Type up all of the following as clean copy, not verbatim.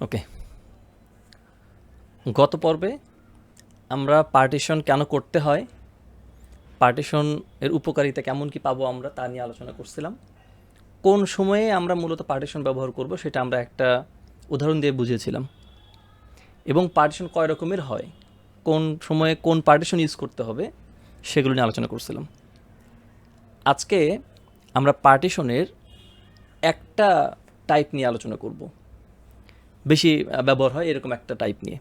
ওকে, গত পর্বে আমরা পার্টিশন কেন করতে হয়, পার্টিশন এর উপকারিতা কেমন কি পাবো আমরা তা নিয়ে আলোচনা করছিলাম। কোন সময়ে আমরা মূলত পার্টিশন ব্যবহার করব সেটা আমরা একটা উদাহরণ দিয়ে বুঝিয়েছিলাম, এবং পার্টিশন কয় রকমের হয়, কোন সময়ে কোন পার্টিশন ইউজ করতে হবে সেগুলো নিয়ে আলোচনা করছিলাম। আজকে আমরা পার্টিশনের একটা টাইপ নিয়ে আলোচনা করব, বেশি ব্যবহার হয় এরকম একটা টাইপ নিয়ে।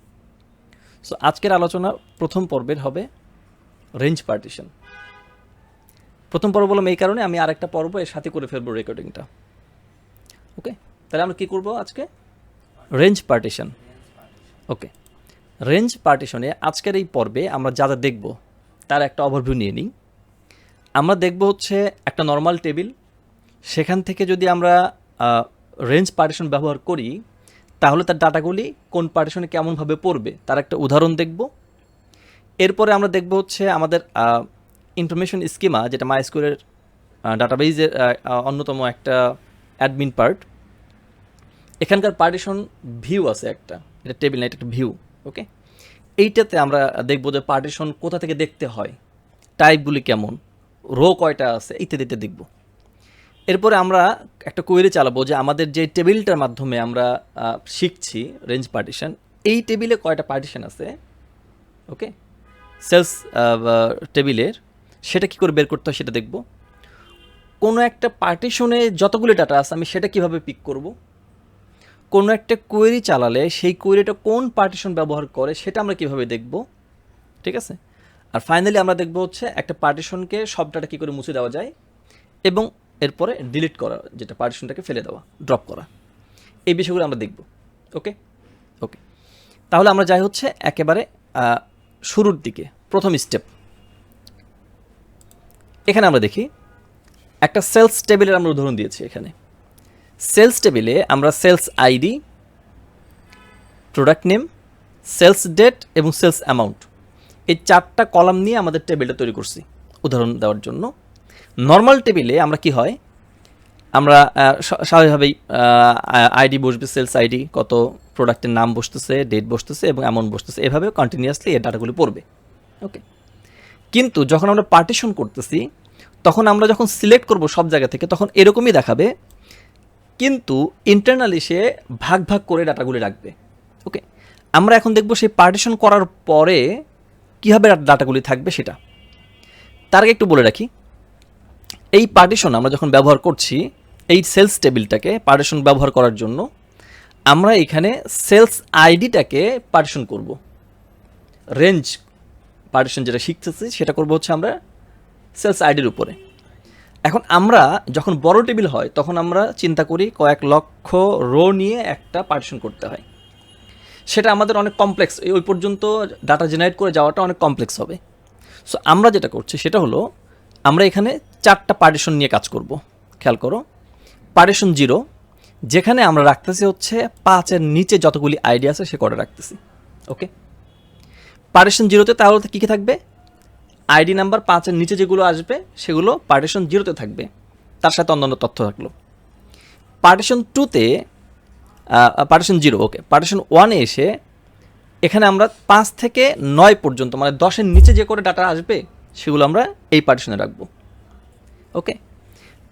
সো আজকের আলোচনা প্রথম পর্বের হবে রেঞ্জ পার্টিশন। প্রথম পর্ব বললাম এই কারণে, আমি আরেকটা পর্ব এর সাথে করে ফেলবো রেকর্ডিংটা। ওকে, তাহলে আমরা কী করব আজকে? Range partition. ওকে, রেঞ্জ পার্টিশনে আজকের এই পর্বে আমরা যা যা দেখব তার একটা ওভারভিউ নিয়ে নিই। আমরা দেখব হচ্ছে একটা নর্মাল টেবিল, সেখান থেকে যদি আমরা রেঞ্জ পার্টিশন ব্যবহার করি তাহলে তার ডাটাগুলি কোন পার্টিশনে কেমনভাবে পড়বে তার একটা উদাহরণ দেখব। এরপরে আমরা দেখব হচ্ছে আমাদের ইনফরমেশন স্কিমা, যেটা MySQL-এর ডাটাবেজের অন্যতম একটা অ্যাডমিন পার্ট। এখানকার পার্টিশন ভিউ আছে একটা, এটা টেবিল না, এটা একটা ভিউ। ওকে, এইটাতে আমরা দেখব যে পার্টিশন কোথা থেকে দেখতে হয়, টাইপগুলি কেমন, রো কয়টা আছে, ইত্যাদি দেখব। এরপরে আমরা একটা কোয়েরি চালাবো যে আমাদের যে টেবিলটার মাধ্যমে আমরা শিখছি রেঞ্জ পার্টিশন, এই টেবিলে কয়টা পার্টিশন আছে। ওকে, সেলস টেবিলের সেটা কী করে বের করতে হয় সেটা দেখব। কোনো একটা পার্টিশনে যতগুলি ডাটা আছে আমি সেটা কিভাবে পিক করব। কোনো একটা কোয়েরি চালালে সেই কোয়েরিটা কোন পার্টিশন ব্যবহার করে সেটা আমরা কিভাবে দেখব। ঠিক আছে, আর ফাইনালি আমরা দেখব হচ্ছে একটা পার্টিশনকে সব ডাটা কী করে মুছে দেওয়া যায়, এবং এরপরে ডিলিট করা, যেটা পার্টিশনটাকে ফেলে দেওয়া, ড্রপ করা, এই বিষয়গুলো আমরা দেখব। ওকে ওকে, তাহলে আমরা যাই হচ্ছে একেবারে শুরুর দিকে, প্রথম স্টেপ। এখানে আমরা দেখি একটা সেলস টেবিলের আমরা উদাহরণ দিয়েছি। এখানে সেলস টেবিলে আমরা sales ID, product name, sales date এবং সেলস অ্যামাউন্ট, এই চারটা কলাম নিয়ে আমাদের টেবিলটা তৈরি করছি উদাহরণ দেওয়ার জন্য। নর্মাল টেবিলে আমরা কি হয়, আমরা স্বাভাবিকভাবেই আইডি বসবে, সেলস আইডি, কত প্রোডাক্টের নাম বসতেছে, ডেট বসতেছে এবং অ্যামাউন্ট বসতেছে, এভাবে কন্টিনিউয়াসলি এই ডাটাগুলি পড়বে। ওকে, কিন্তু যখন আমরা পার্টিশন করতেছি তখন আমরা যখন সিলেক্ট করব সব জায়গা থেকে, তখন এরকমই দেখাবে, কিন্তু ইন্টারনালি সে ভাগ ভাগ করে ডাটাগুলি রাখবে। ওকে, আমরা এখন দেখব সেই পার্টিশন করার পরে কীভাবে ডাটাগুলি থাকবে সেটা। তার আগে একটু বলে রাখি, এই পার্টিশন আমরা যখন ব্যবহার করছি, এই সেলস টেবিলটাকে পার্টিশন ব্যবহার করার জন্য আমরা এখানে সেলস আইডিটাকে পার্টিশন করব। রেঞ্জ পার্টিশন যেটা শিখতেছি সেটা করব হচ্ছে আমরা সেলস আইডির উপরে। এখন আমরা যখন বড় টেবিল হয় তখন আমরা চিন্তা করি কয়েক লক্ষ রো নিয়ে একটা পার্টিশন করতে হয়, সেটা আমাদের অনেক কমপ্লেক্স, ওই পর্যন্ত ডাটা জেনারেট করে যাওয়াটা অনেক কমপ্লেক্স হবে। সো আমরা যেটা করছি সেটা হলো আমরা এখানে চারটা পার্টিশন নিয়ে কাজ করব। খেয়াল করো, পার্টিশন 0, যেখানে আমরা রাখতেছি হচ্ছে 5-এর নিচে যতগুলি আইডি আছে সে কটা রাখতেছি। ওকে, পার্টিশন 0-তে তাহলে কী কী থাকবে, আইডি নাম্বার 5-এর নিচে যেগুলো আসবে সেগুলো পার্টিশন 0-তে থাকবে, তার সাথে অন্যান্য তথ্য থাকলো। পার্টিশন 2-তে পার্টিশন 0, ওকে, পার্টিশন 1-এ এসে এখানে আমরা 5 থেকে 9 পর্যন্ত, মানে 10-এর নিচে যে করে ডাটা আসবে সেগুলো আমরা এই পার্টিশনে রাখবো। ওকে,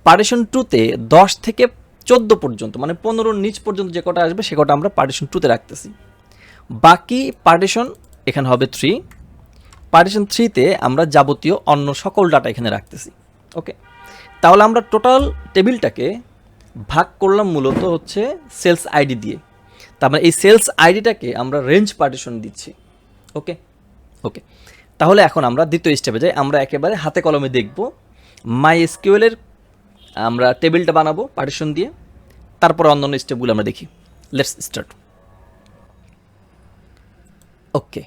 পার্টিশন 2-তে 10 থেকে 14 পর্যন্ত, মানে 15-র নিচ পর্যন্ত যে কটা আসবে সে কটা আমরা পার্টিশন 2-তে রাখতেছি। বাকি পার্টিশন এখানে হবে 3। পার্টিশন 3-তে আমরা যাবতীয় অন্য সকল ডাটা এখানে রাখতেছি। ওকে, তাহলে আমরা টোটাল টেবিলটাকে ভাগ করলাম মূলত হচ্ছে সেলস আইডি দিয়ে, তার মানে এই সেলস আইডিটাকে আমরা রেঞ্জ পার্টিশন দিচ্ছি। ওকে ওকে, তাহলে এখন আমরা দ্বিতীয় স্টেপে যাই, আমরা একেবারে হাতে কলমে দেখব MySQL-এর আমরা টেবিলটা বানাবো পার্টিশন দিয়ে, তারপর অন্যান্য স্টেপগুলো আমরা দেখি। Let's start. ওকে,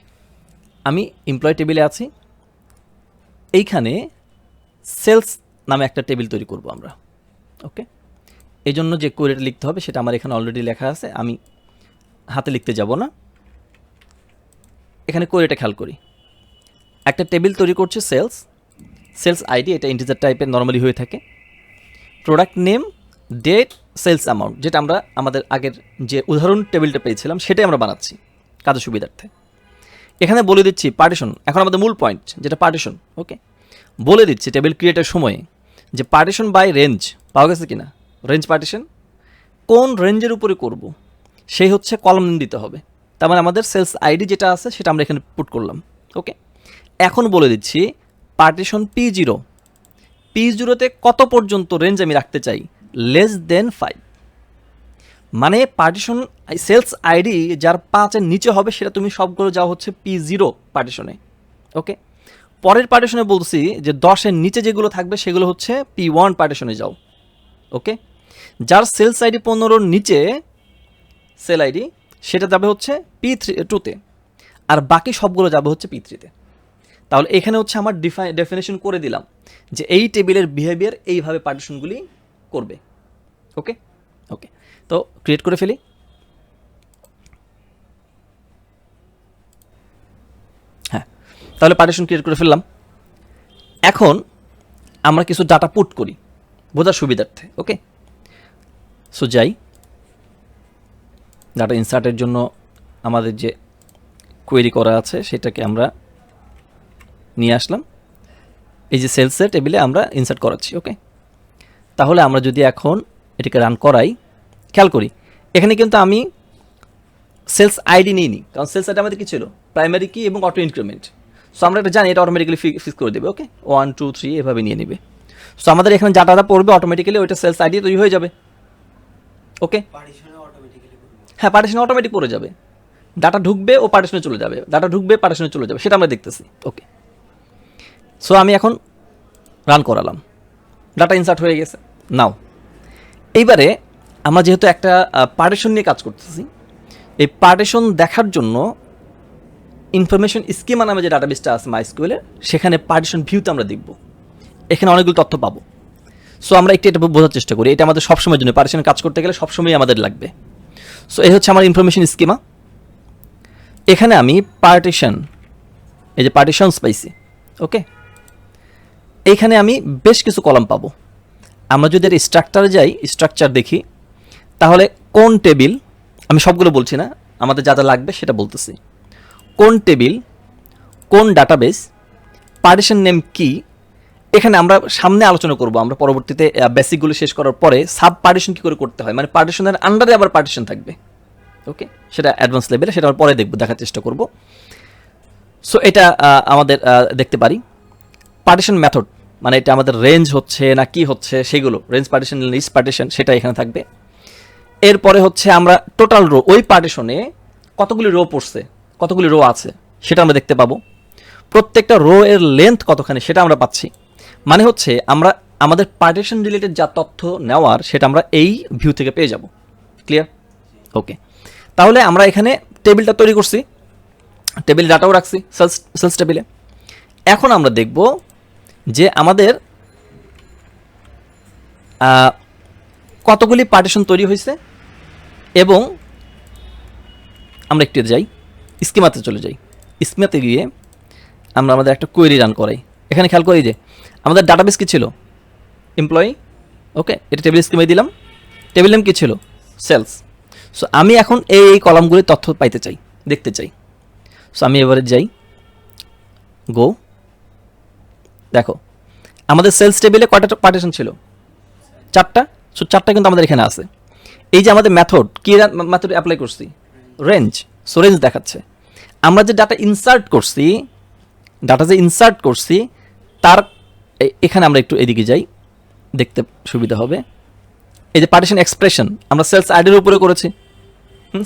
আমি এমপ্লয় টেবিলে আছি, এইখানে সেলস নামে একটা টেবিল তৈরি করব আমরা। ওকে, এই জন্য যে কোয়েরিটা লিখতে হবে সেটা আমার এখানে অলরেডি লেখা আছে, আমি হাতে লিখতে যাব না। এখানে কোয়েরিটা খেয়াল করি, একটা টেবিল তৈরি করছে সেলস আইডি, এটা ইন্টিজার টাইপের নর্মালি হয়ে থাকে, product name, date sales amount, যেটা আমরা আমাদের আগের যে উদাহরণ টেবিলটা পেয়েছিলাম সেটাই আমরা বানাচ্ছি কাজের সুবিধার্থে। এখানে বলে দিচ্ছি পার্টিশন, এখন আমাদের মূল পয়েন্ট যেটা পার্টিশন। ওকে, বলে দিচ্ছি টেবিল ক্রিয়েটের সময়ে যে পার্টিশন বাই রেঞ্জ পাওয়া গেছে কিনা, রেঞ্জ পার্টিশন কোন রেঞ্জের উপরে করব সেই হচ্ছে কলাম দিতে হবে। তার মানে আমাদের সেলস আইডি যেটা আছে সেটা আমরা এখানে পুট করলাম। ওকে, এখন বলে দিচ্ছি পার্টিশন P0তে কত পর্যন্ত রেঞ্জ আমি রাখতে চাই, লেস দেন 5। মানে পার্টিশন সেলস আইডি যার 5-এর নিচে হবে সেটা তুমি সবগুলো যাও হচ্ছে P0 পার্টিশনে। ওকে, পরের পার্টিশনে বলছি যে 10-এর নিচে যেগুলো থাকবে সেগুলো হচ্ছে P1 পার্টিশনে যাও। ওকে, যার সেলস আইডি 15-র নিচে সেল আইডি সেটা যাবে হচ্ছে P2তে, আর বাকি সবগুলো যাবে হচ্ছে P3তে। তাহলে এখানে হচ্ছে আমার ডেফিনেশন করে দিলাম যে এই টেবিলের বিহেভিয়ার এইভাবে পার্টিশনগুলি করবে। ওকে ওকে, তো ক্রিয়েট করে ফেলি। হ্যাঁ, তাহলে পার্টিশন ক্রিয়েট করে ফেললাম। এখন আমরা কিছু ডাটা পুট করি বোঝার সুবিধার্থে। ওকে, সো যাই, ডাটা ইনসার্টের জন্য আমাদের যে কোয়েরি করা আছে সেটাকে আমরা নিয়ে আসলাম। এই যে সেলসের টেবিলে আমরা ইনসার্ট করাচ্ছি। ওকে, তাহলে আমরা যদি এখন এটাকে রান করাই, খেয়াল করি এখানে কিন্তু আমি সেলস আইডি নিইনি, কারণ সেলস আইডি আমাদের কী ছিল, প্রাইমারি কি এবং অটো ইনক্রিমেন্ট। সো আমরা এটা জানি, এটা অটোমেটিক্যালি ফিক্স করে দেবে। ওকে, 1 2 3 এভাবে নিয়ে নেবে। সো আমাদের এখানে ডাটা পড়বে অটোমেটিক্যালি, ওইটা সেলস আইডি তৈরি হয়ে যাবে। ওকে, হ্যাঁ, পার্টিশনে অটোমেটিক পড়ে যাবে, ডাটা ঢুকবে ও পার্টিশনে চলে যাবে, ডাটা ঢুকবে পার্টিশনে চলে যাবে, সেটা আমরা দেখতেছি। ওকে, সো আমি এখন রান করালাম, ডাটা ইনসার্ট হয়ে গেছে। নাও এইবারে আমরা যেহেতু একটা পার্টিশন নিয়ে কাজ করতেছি, এই পার্টিশন দেখার জন্য ইনফরমেশন স্কিমা নামে যে ডাটাবেসটা আছে MySQL-এর, সেখানে পার্টিশন ভিউতে আমরা দেখব, এখানে অনেকগুলো তথ্য পাবো। সো আমরা একটু এটা বোঝার চেষ্টা করি, এটা আমাদের সবসময়ের জন্য পার্টিশনে কাজ করতে গেলে সবসময় আমাদের লাগবে। সো এই হচ্ছে আমার ইনফরমেশন স্কিমা। এখানে আমি পার্টিশন, এই যে পার্টিশনস পাইছি। ওকে, এইখানে আমি বেশ কিছু কলাম পাবো। আমরা যদি এর স্ট্রাকচারে যাই, স্ট্রাকচার দেখি, তাহলে কোন টেবিল, আমি সবগুলো বলছি না, আমাদের যা যা লাগবে সেটা বলতেছি। কোন টেবিল, কোন ডাটাবেস, পার্টিশন নেম কি, এখানে আমরা সামনে আলোচনা করব। আমরা পরবর্তীতে বেসিকগুলো শেষ করার পরে সাব পার্টিশন কী করে করতে হয়, মানে পার্টিশনের আন্ডারে আবার পার্টিশন থাকবে। ওকে, সেটা অ্যাডভান্স লেভেলে, সেটা আমরা পরে দেখব, দেখার চেষ্টা করব। সো এটা আমাদের দেখতে পারি। পার্টিশন মেথড, মানে এটা আমাদের রেঞ্জ হচ্ছে না কি হচ্ছে সেগুলো, রেঞ্জ পার্টিশন, লিস্ট পার্টিশন, সেটা এখানে থাকবে। এরপরে হচ্ছে আমরা টোটাল রো, ওই পার্টিশনে কতগুলি রো পড়ছে, কতগুলি রো আছে সেটা আমরা দেখতে পাবো। প্রত্যেকটা রো এর লেন্থ কতখানি সেটা আমরা পাচ্ছি। মানে হচ্ছে আমরা আমাদের পার্টিশন রিলেটেড যা তথ্য নেওয়ার সেটা আমরা এই ভিউ থেকে পেয়ে যাব। ক্লিয়ার? ওকে, তাহলে আমরা এখানে টেবিলটা তৈরি করছি, টেবিল ডাটাও রাখছি সেলস টেবিলে। এখন আমরা দেখব যে আমাদের কতগুলি পার্টিশন তৈরি হয়েছে, এবং আমরা একটু যাই স্কিমাতে চলে যাই। স্কিমাতে গিয়ে আমরা আমাদের একটা কোয়েরি রান করাই। এখানে খেয়াল করি যে আমাদের ডাটাবেস কী ছিল, এমপ্লয়ি। ওকে, এটা টেবিল স্কিমে দিলাম, টেবিল নেম কী ছিল, সেলস। সো আমি এখন এই কলামগুলির তথ্য পাইতে চাই, দেখতে চাই। সো আমি এবারে যাই, গো, দেখো আমাদের সেলস টেবিলে কয়টা পার্টিশন ছিল, 4টা। সো 4টা কিন্তু আমাদের এখানে আছে। এই যে আমাদের মেথড, কি মেথড অ্যাপ্লাই করছি, রেঞ্জ। সো রেঞ্জ দেখাচ্ছে। আমরা যে ডাটা ইনসার্ট করছি, তার এখানে আমরা একটু এদিকে যাই, দেখতে সুবিধা হবে। এই যে পার্টিশন এক্সপ্রেশন আমরা সেলস আইডির উপরে করেছি,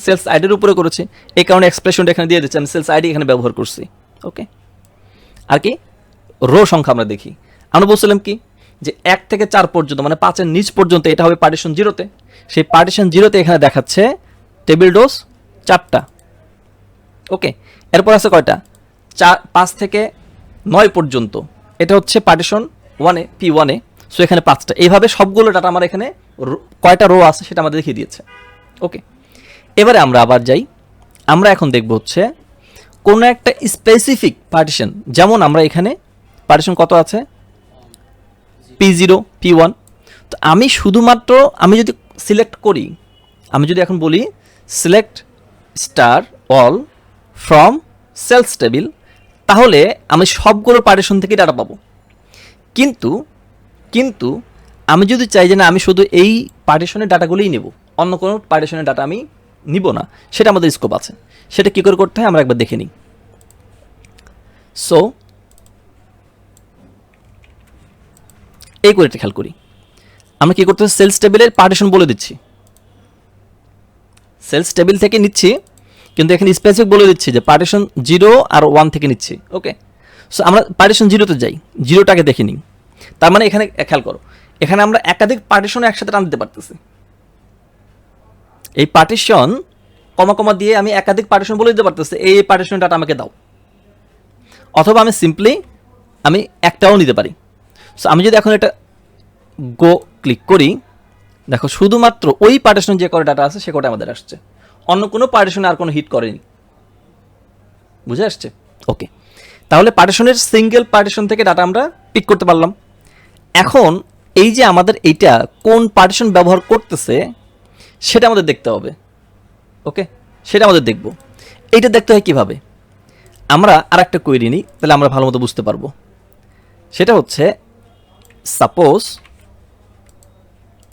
সেলস আইডির উপরে করেছি, এই কারণে এক্সপ্রেশনটা এখানে দিয়ে দিচ্ছি, আমি সেলস আইডি এখানে ব্যবহার করছি। ওকে, আর কি রো সংখ্যা আমরা দেখি। আমরা বলছিলাম কি যে 1 থেকে 4 পর্যন্ত, মানে 5-এর নিচ পর্যন্ত এটা হবে পার্টিশন 0-তে। সেই পার্টিশন 0-তে এখানে দেখাচ্ছে টেবিল ডোজ 4টা। ওকে, এরপর আছে কয়টা, 5 থেকে 9 পর্যন্ত, এটা হচ্ছে পার্টিশন 1-এ, P1-এ। সো এখানে 5টা। এইভাবে সবগুলো ডাটা আমার এখানে কয়টা রো আছে সেটা আমাদের দেখিয়ে দিয়েছে। ওকে, এবারে আমরা আবার যাই, আমরা এখন দেখব হচ্ছে কোনো একটা স্পেসিফিক পার্টিশন, যেমন আমরা এখানে পার্টিশন কত আছে, P0, P1। তো আমি শুধুমাত্র, আমি যদি সিলেক্ট করি, আমি যদি এখন বলি select star all from sales table, তাহলে আমি সবগুলো পার্টিশন থেকে ডাটা পাবো। কিন্তু কিন্তু আমি যদি চাই যে না আমি শুধু এই পার্টিশনের ডাটাগুলোই নেব, অন্য কোনো পার্টিশনের ডাটা আমি নিব না, সেটা আমাদের স্কোপ আছে। সেটা কী করে করতে হয় আমরা একবার দেখে নিই। সো এই করে খেয়াল করি, আমরা কী করতে সেলস টেবিলের পার্টিশন বলে দিচ্ছি, সেলস টেবিল থেকে নিচ্ছি, কিন্তু এখানে স্পেসিফিক বলে দিচ্ছি যে পার্টিশন 0 আর 1 থেকে নিচ্ছি। ওকে, সো আমরা পার্টিশন 0-তে যাই, 0টাকে দেখে নিই। তার মানে এখানে খেয়াল করো, এখানে আমরা একাধিক পার্টিশন একসাথে টান দিতে পারতেছি। এই পার্টিশন কমা কমা দিয়ে আমি একাধিক পার্টিশন বলে দিতে পারতেছি এই পার্টিশন ডাটা আমাকে দাও, অথবা আমি সিম্পলি আমি একটাও নিতে পারি। সো আমি যদি এখন এটা গো ক্লিক করি, দেখো শুধুমাত্র ওই পার্টিশন যে করে ডাটা আছে সে কোটা আমাদের আসছে, অন্য কোনো পার্টিশনে আর কোনো হিট করেনি। বুঝে আসছে? ওকে, তাহলে পার্টিশনের সিঙ্গেল পার্টিশন থেকে ডাটা আমরা পিক করতে পারলাম। এখন এই যে আমাদের এইটা কোন পার্টিশন ব্যবহার করতেছে সেটা আমাদের দেখতে হবে। ওকে, সেটা আমাদের দেখব। এইটা দেখতে হয় কীভাবে, আমরা আর একটা কোয়েরি নিই, তাহলে আমরা ভালো মতো বুঝতে পারবো। সেটা হচ্ছে সাপোজ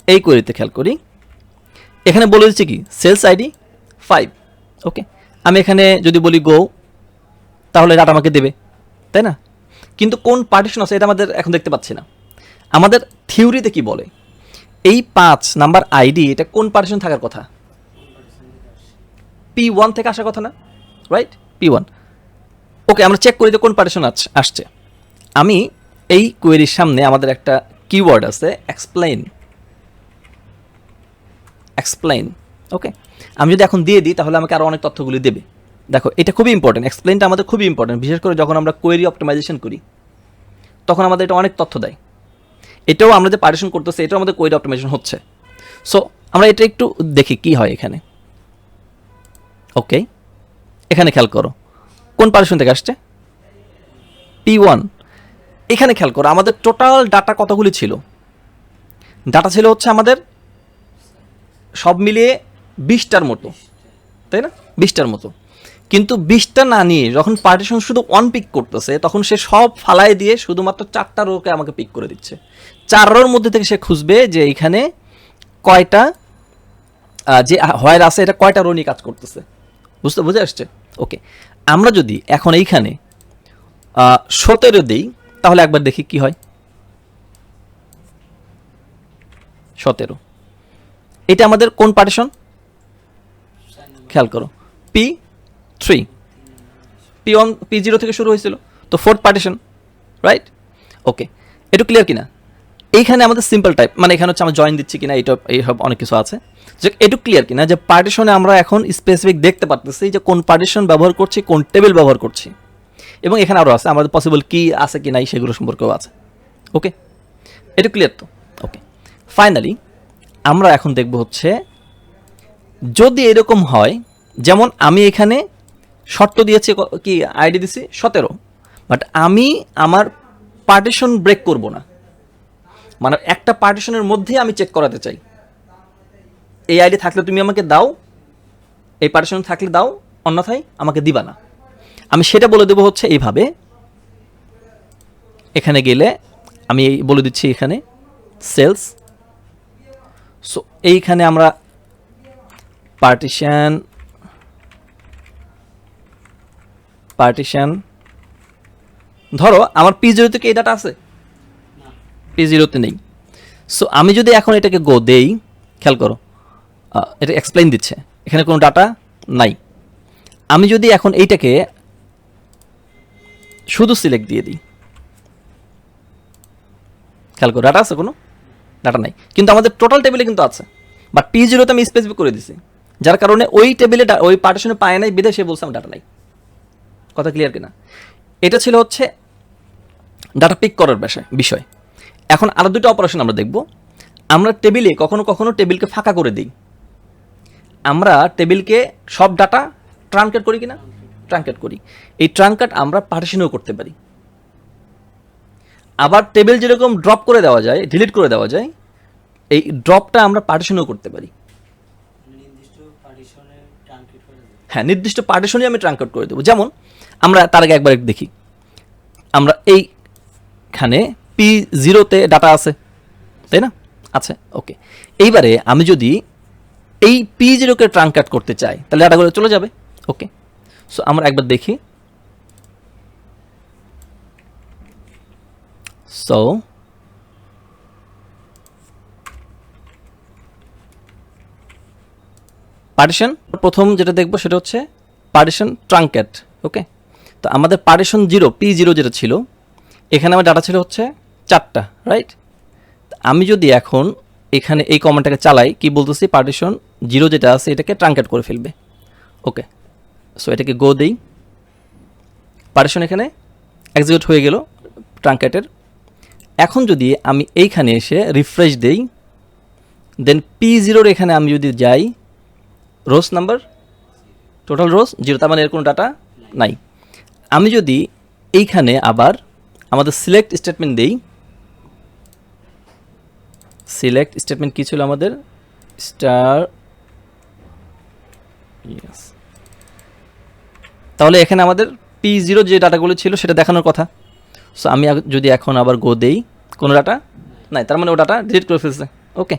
এই কোয়েরিতে খেয়াল করি, এখানে বলে দিচ্ছি কি সেলস আইডি 5। ওকে, আমি এখানে যদি বলি গো, তাহলে ডাটা আমাকে দেবে, তাই না? কিন্তু কোন পার্টিশন আছে এটা আমাদের এখন দেখতে পাচ্ছি না। আমাদের থিওরিতে কি বলে, এই 5 নাম্বার আইডি এটা কোন পার্টিশন থাকার কথা? P1 থেকে আসার কথা না, রাইট? P1। ওকে, আমরা চেক করি যে কোন পার্টিশন আসছে। আমি এই কোয়েরির সামনে আমাদের একটা কিওয়ার্ড আছে এক্সপ্লেইন। ওকে, আমি যদি এখন দিয়ে দিই তাহলে আমাকে আরও অনেক তথ্যগুলি দেবে। দেখো এটা খুবই ইম্পর্টেন্ট, এক্সপ্লেইনটা আমাদের খুবই ইম্পর্টেন্ট, বিশেষ করে যখন আমরা কোয়েরি অপটিমাইজেশন করি তখন আমাদের এটা অনেক তথ্য দেয়। এটাও আমরা যে পার্টিশন করতেছি এটাও আমাদের কোয়েরি অপটিমাইজেশন হচ্ছে। সো আমরা এটা একটু দেখি কি হয় এখানে। ওকে, এখানে খেয়াল করো কোন পার্টিশন থেকে আসছে? P1। এখানে খেয়াল করো আমাদের টোটাল ডাটা কতগুলি ছিল? ডাটা ছিল হচ্ছে আমাদের সব মিলিয়ে 20টার মতো, তাই না? 20টার মতো। কিন্তু 20টা না নিয়ে যখন পার্টিশন শুধু 1 পিক করতেছে তখন সে সব ফালাই দিয়ে শুধুমাত্র 4টা রোকে আমাকে পিক করে দিচ্ছে। 4 রোর মধ্যে থেকে সে খুঁজবে যে এখানে কয়টা যে হোয়ার আছে এটা কয়টা রো নিয়ে কাজ করতেছে। বুঝে আসছে? ওকে, আমরা যদি এখন এইখানে 17 দিই তাহলে একবার দেখি কি হয়। 17, এটা আমাদের কোন পার্টিশন খেয়াল করো? P3। P1 P0 থেকে শুরু হয়েছিল, তো 4th পার্টিশন, রাইট? ওকে, একটু ক্লিয়ার কিনা? এইখানে আমাদের সিম্পল টাইপ, মানে এখানে হচ্ছে আমরা জয়েন দিচ্ছি কিনা এটা এইসব অনেক কিছু আছে। যে একটু ক্লিয়ার কিনা যে পার্টিশনে আমরা এখন স্পেসিফিক দেখতে পারতেছি যে কোন পার্টিশন ব্যবহার করছি, কোন টেবিল ব্যবহার করছি, এবং এখানে আরও আছে আমাদের পসিবল কি আছে কি নাই সেগুলো সম্পর্কেও আছে। ওকে, এটা ক্লিয়ার তো? ওকে, ফাইনালি আমরা এখন দেখব হচ্ছে যদি এরকম হয়, যেমন আমি এখানে শর্ত দিয়েছি কি আইডি দিছি 17, বাট আমি আমার পার্টিশন ব্রেক করব না, মানে একটা পার্টিশনের মধ্যেই আমি চেক করাতে চাই এই আইডি থাকলে তুমি আমাকে দাও, এই পার্টিশন থাকলে দাও, অন্যথায় আমাকে দিবা না। আমি সেটা বলে দেবো হচ্ছে এইভাবে, এখানে গেলে আমি বলে দিচ্ছি এখানে সেলস। সো এইখানে আমরা পার্টিশন ধরো আমার P0 তে কি এই ডাটা আছে? P0 তে নেই। সো আমি যদি এখন এটাকে গো দেই, খেয়াল করো এটা এক্সপ্লেইন দিচ্ছে এখানে কোনো ডাটা নাই। আমি যদি এখন এইটাকে শুধু সিলেক্ট দিয়ে দিই, খেয়াল করো ডাটা আছে? কোনো ডাটা নাই, কিন্তু আমাদের টোটাল টেবিলে কিন্তু আছে, বাট P0 তে আমি স্পেসিফিক করে দিছি, যার কারণে ওই টেবিলে ওই পার্টিশনে পায় নাই, বিধে সে বলছে আমার ডাটা নাই। কথা ক্লিয়ার কিনা? এটা ছিল হচ্ছে ডাটা পিক করার বিষয়। এখন আরও দুটো অপারেশন আমরা দেখব। আমরা টেবিলে কখনো কখনো টেবিলকে ফাঁকা করে দিই, আমরা টেবিলকে সব ডাটা ট্রাঙ্কেট করি কিনা? ট্রাঙ্কেট করি। এই ট্রাঙ্কেট আমরা পার্টিশনেও করতে পারি। আবার টেবিল যেরকম ড্রপ করে দেওয়া যায়, ডিলিট করে দেওয়া যায়, এই ড্রপটা আমরা পার্টিশনও করতে পারি। হ্যাঁ, নির্দিষ্ট পার্টিশনে আমি ট্রাঙ্ক আউট করে দেবো। যেমন আমরা তার আগে একবার দেখি, আমরা এইখানে P0-তে ডাটা আছে, তাই না? আচ্ছা, ওকে। এইবারে আমি যদি এই P0-কে ট্রাঙ্ক আউট করতে চাই তাহলে ডাটাগুলো চলে যাবে। ওকে, সো আমরা একবার দেখি। সো পার্টিশন প্রথম যেটা দেখবো সেটা হচ্ছে পার্টিশন ট্রাঙ্কেট। ওকে, তো আমাদের পার্টিশন 0 P0 যেটা ছিল, এখানে আমার ডাটা ছিল হচ্ছে 4টা, রাইট? আমি যদি এখন এখানে এই কমান্ডটাকে চালাই, কি বলতেছি, পার্টিশন 0 যেটা আছে এটাকে ট্রাঙ্কেট করে ফেলবে। ওকে, সো এটাকে গো দেই, পার্টিশন এখানে এক্সিকিউট হয়ে গেল ট্রাঙ্কেটের। এখন যদি আমি এইখানে এসে রিফ্রেশ দেই, দেন P0-র এখানে আমি যদি যাই, রোজ নাম্বার টোটাল রোজ 0, তার মানে এর কোনো ডাটা নাই। আমি যদি এইখানে আবার আমাদের সিলেক্ট স্টেটমেন্ট দেই, সিলেক্ট স্টেটমেন্ট কী ছিল আমাদের, স্টার, ইয়েস, তাহলে এখানে আমাদের P0 যে ডাটাগুলো ছিল সেটা দেখানোর কথা। সো আমি যদি এখন আবার গো দেই, কোনো ডাটা নাই, তার মানে ও ডাটা ডিলিট করে ফেলছে। ওকে,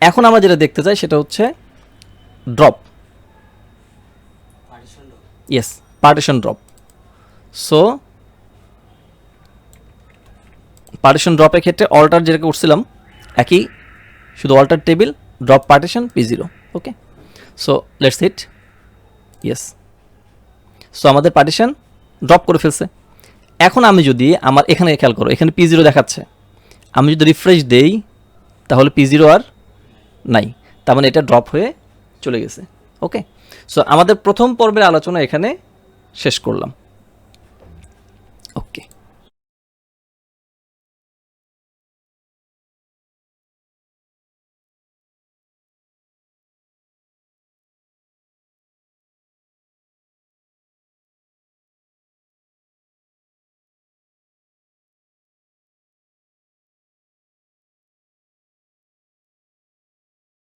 এখন আমরা যেটা দেখতে চাই সেটা হচ্ছে drop, yes, partition drop. So partition ড্রপের ক্ষেত্রে অল্টার যেটা করছিলাম একই, শুধু alter table, drop partition P0। Okay, so let's hit yes. So আমাদের পার্টিশন ড্রপ করে ফেলছে। এখন আমি যদি আমার এখানে খেয়াল করো, এখানে P0 দেখাচ্ছে, আমি যদি রিফ্রেশ দেই তাহলে P0 আর নাই, তার মানে এটা ড্রপ হয়ে চলে গেছে। ওকে, সো আমাদের প্রথম পর্বের আলোচনা এখানে শেষ করলাম।